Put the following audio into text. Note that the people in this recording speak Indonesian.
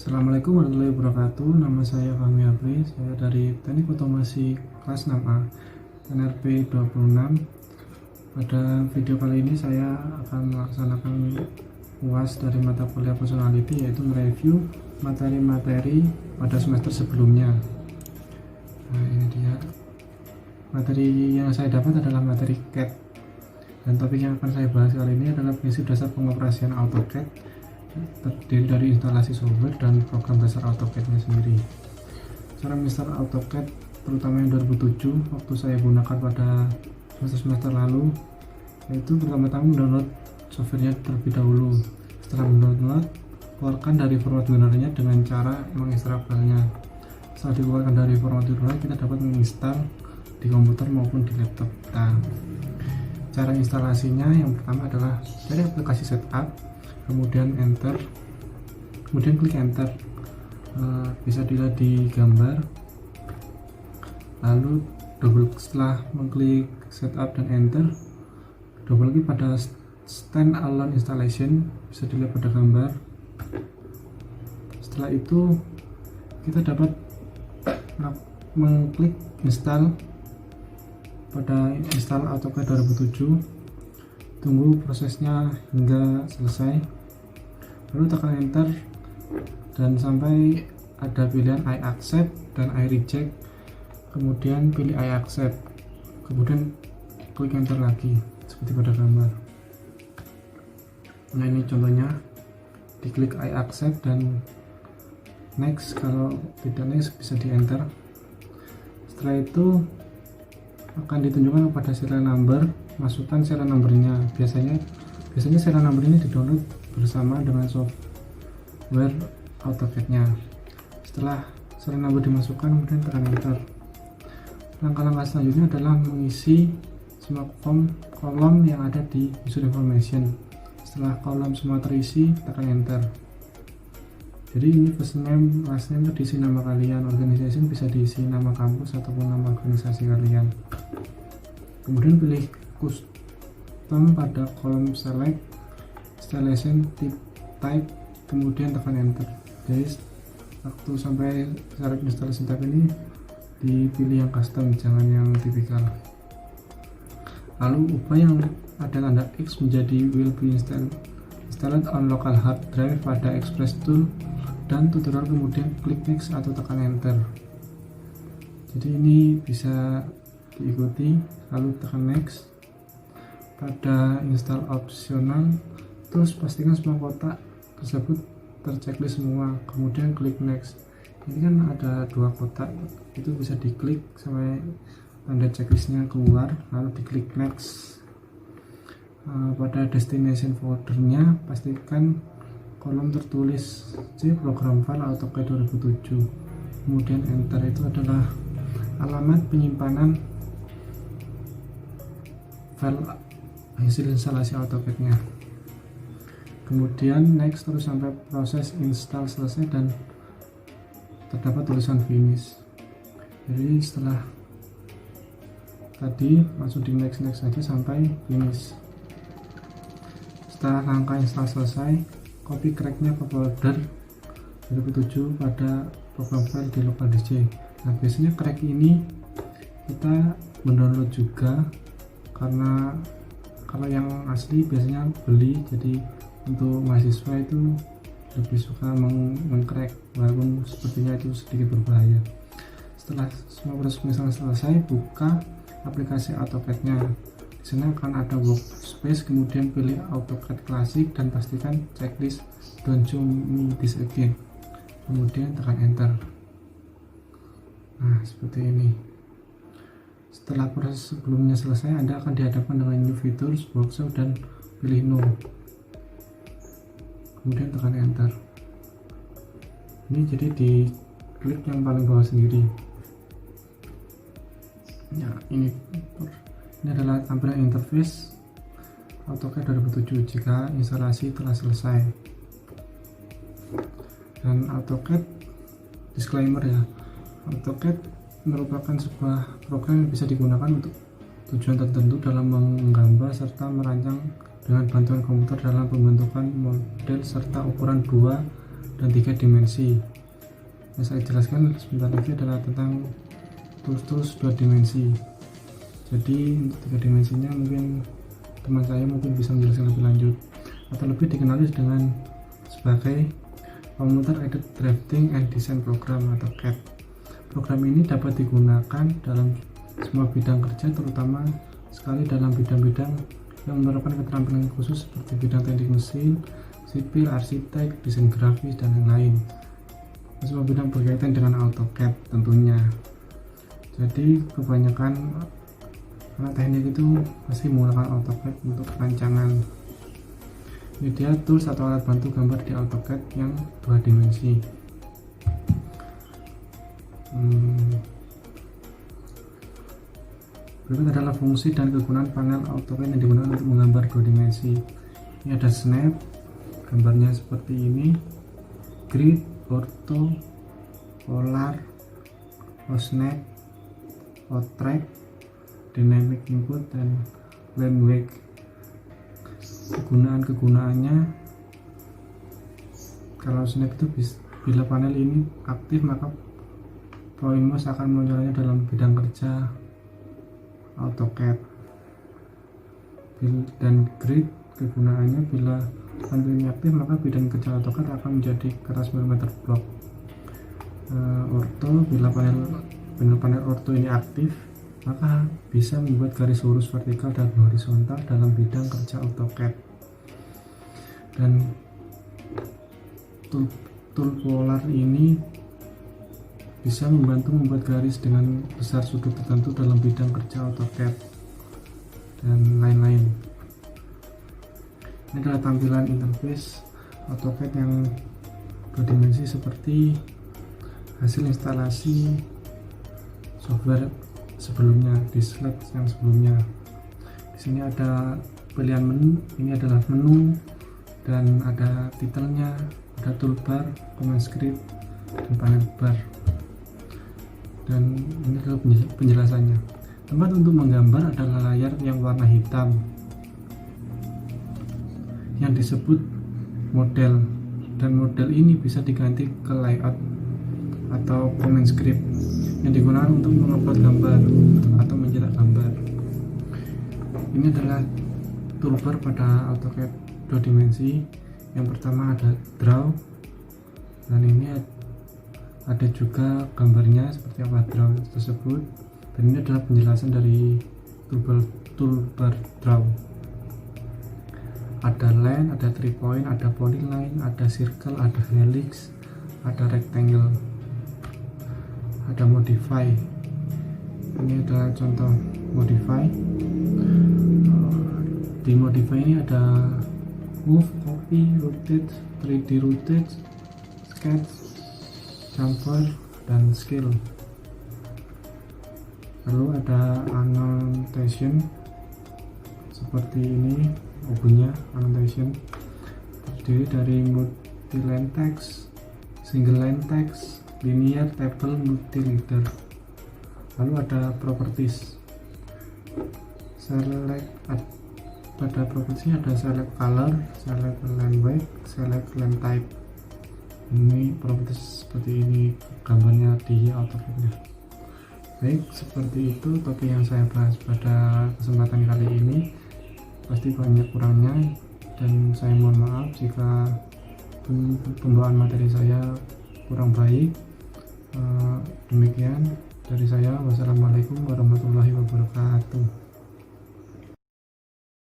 Assalamualaikum warahmatullahi wabarakatuh. Nama saya Fahmi Apri. Saya dari Teknik Otomasi kelas 6A NRP 26. Pada video kali ini saya akan melaksanakan UAS dari mata kuliah personality, yaitu mereview materi-materi pada semester sebelumnya. Nah, ini dia. Materi yang saya dapat adalah materi CAD. Dan topik yang akan saya bahas kali ini adalah prinsip dasar pengoperasian AutoCAD, terdiri dari instalasi software dan program dasar AutoCAD-nya sendiri. Cara menginstal AutoCAD terutama yang 2007 waktu saya gunakan pada semester lalu, yaitu pertama-tama mendownload softwarenya terlebih dahulu. Setelah mendownload, keluarkan dari format owner-nya dengan cara menginstal filenya. Setelah dikeluarkan dari format owner, kita dapat menginstal di komputer maupun di laptop kita. Cara instalasinya yang pertama adalah dari aplikasi setup, kemudian enter, kemudian klik enter. Bisa dilihat di gambar, lalu setelah mengklik setup dan enter, double klik pada stand alone installation, bisa dilihat pada gambar. Setelah itu kita dapat mengklik install pada install AutoCAD 2007. Tunggu prosesnya hingga selesai, lalu tekan enter dan sampai ada pilihan I accept dan I reject, kemudian pilih I accept, kemudian klik enter lagi seperti pada gambar. Nah, ini contohnya, diklik I accept dan next, kalau tidak next bisa di enter. Setelah itu akan ditunjukkan pada serial number, masukkan serial numbernya. Biasanya serial number ini di-download bersama dengan software AutoCAD-nya. Setelah serial number dimasukkan, kemudian tekan enter. Langkah-langkah selanjutnya adalah mengisi semua kolom yang ada di user information. Setelah kolom semua terisi, tekan enter. Jadi ini first name, last name itu diisi nama kalian, organization bisa diisi nama kampus ataupun nama organisasi kalian. Kemudian pilih custom pada kolom select, installation type, kemudian tekan enter. Jadi waktu sampai syarat installation type ini dipilih yang custom, jangan yang tipikal. Lalu ubah yang ada tanda X menjadi will be installed on local hard drive pada Express Tool dan tutorial, kemudian klik next atau tekan enter. Jadi ini bisa diikuti, lalu tekan next. Pada install optional, terus pastikan semua kotak tersebut terchecklist semua, kemudian klik next. Ini kan ada dua kotak, itu bisa diklik sampai tanda checklistnya keluar, lalu diklik next. Pada destination foldernya pastikan kolom tertulis C program file AutoCAD 2007, kemudian enter. Itu adalah alamat penyimpanan file hasil instalasi AutoCAD-nya. Kemudian next terus sampai proses install selesai dan terdapat tulisan finish. Jadi setelah tadi langsung di next saja sampai finish. Setelah langkah install selesai, copy cracknya ke folder 2007 pada program file di local disk C. Nah, biasanya crack ini kita mendownload juga, karena kalau yang asli biasanya beli, jadi untuk mahasiswa itu lebih suka mengcrack, walaupun sepertinya itu sedikit berbahaya. Setelah semua proses penginstalan selesai, buka aplikasi AutoCAD-nya. Di sana akan ada workspace, kemudian pilih AutoCAD Classic dan pastikan checklist don't show me this again, kemudian tekan enter. Nah, seperti ini. Setelah proses sebelumnya selesai, Anda akan dihadapkan dengan new features, workshop, dan pilih no, kemudian tekan enter. Ini jadi di klik yang paling bawah sendiri. Ya, ini adalah tampilan interface AutoCAD 2007 jika instalasi telah selesai. Dan AutoCAD, disclaimer ya, AutoCAD merupakan sebuah program yang bisa digunakan untuk tujuan tertentu dalam menggambar serta merancang dengan bantuan komputer dalam pembentukan model serta ukuran 2 dan 3 dimensi. Yang saya jelaskan sebentar lagi adalah tentang tools 2 dimensi. Jadi untuk 3 dimensinya mungkin teman saya mungkin bisa menjelaskan lebih lanjut, atau lebih dikenali dengan sebagai Computer Aided Drafting and Design Program atau CAD. Program ini dapat digunakan dalam semua bidang kerja, terutama sekali dalam bidang-bidang yang memerlukan keterampilan khusus seperti bidang teknik mesin, sipil, arsitek, desain grafis, dan lain-lain. Semua bidang berkaitan dengan AutoCAD tentunya. Jadi kebanyakan anak teknik itu pasti menggunakan AutoCAD untuk rancangan. Ini dia tools atau alat bantu gambar di AutoCAD yang 2 dimensi. Berikut adalah fungsi dan kegunaan panel AutoCAD yang digunakan untuk menggambar 2 dimensi. Ini ada snap, gambarnya seperti ini, grid, ortho, polar, snap, track, dynamic input, dan line wake. Kegunaannya, kalau snap itu bila panel ini aktif maka point mouse akan menonjolnya dalam bidang kerja AutoCAD. Dan grid, kegunaannya bila panel ini aktif maka bidang kerja AutoCAD akan menjadi keras milimeter block. Ortho, bila panel ortho ini aktif maka bisa membuat garis lurus vertikal dan horizontal dalam bidang kerja AutoCAD. Dan tool polar ini bisa membantu membuat garis dengan besar sudut tertentu dalam bidang kerja AutoCAD dan lain-lain. Ini adalah tampilan interface AutoCAD yang 2 dimensi seperti hasil instalasi software sebelumnya di slide yang sebelumnya. Di sini ada pilihan menu, ini adalah menu, dan ada titelnya, ada toolbar, command script, dan panel bar. Dan ini adalah penjelasannya. Tempat untuk menggambar adalah layar yang warna hitam yang disebut model, dan model ini bisa diganti ke layout atau command script yang digunakan untuk mengupload gambar atau mencetak gambar. Ini adalah toolbar pada AutoCAD 2 dimensi. Yang pertama ada draw, dan ini ada juga gambarnya seperti apa draw tersebut, dan ini adalah penjelasan dari toolbar draw. Ada line, ada 3 point, ada polyline, ada circle, ada helix, ada rectangle, ada modify. Ini adalah contoh modify. Di modify ini ada move, copy, rotate, 3D rotate, sketch, chamfer, dan scale. Lalu ada annotation seperti ini, logonya annotation terdiri dari multi-line text, single line text, linear, table, multi-leader. Lalu ada properties. Pada propertiesnya ada select color, select line weight, select line type. Ini properties seperti ini gambarnya di AutoCAD-nya. Baik, seperti itu topik yang saya bahas pada kesempatan kali ini. Pasti banyak kurangnya, dan saya mohon maaf jika pembawaan materi saya kurang baik. Demikian dari saya. Wassalamualaikum warahmatullahi wabarakatuh.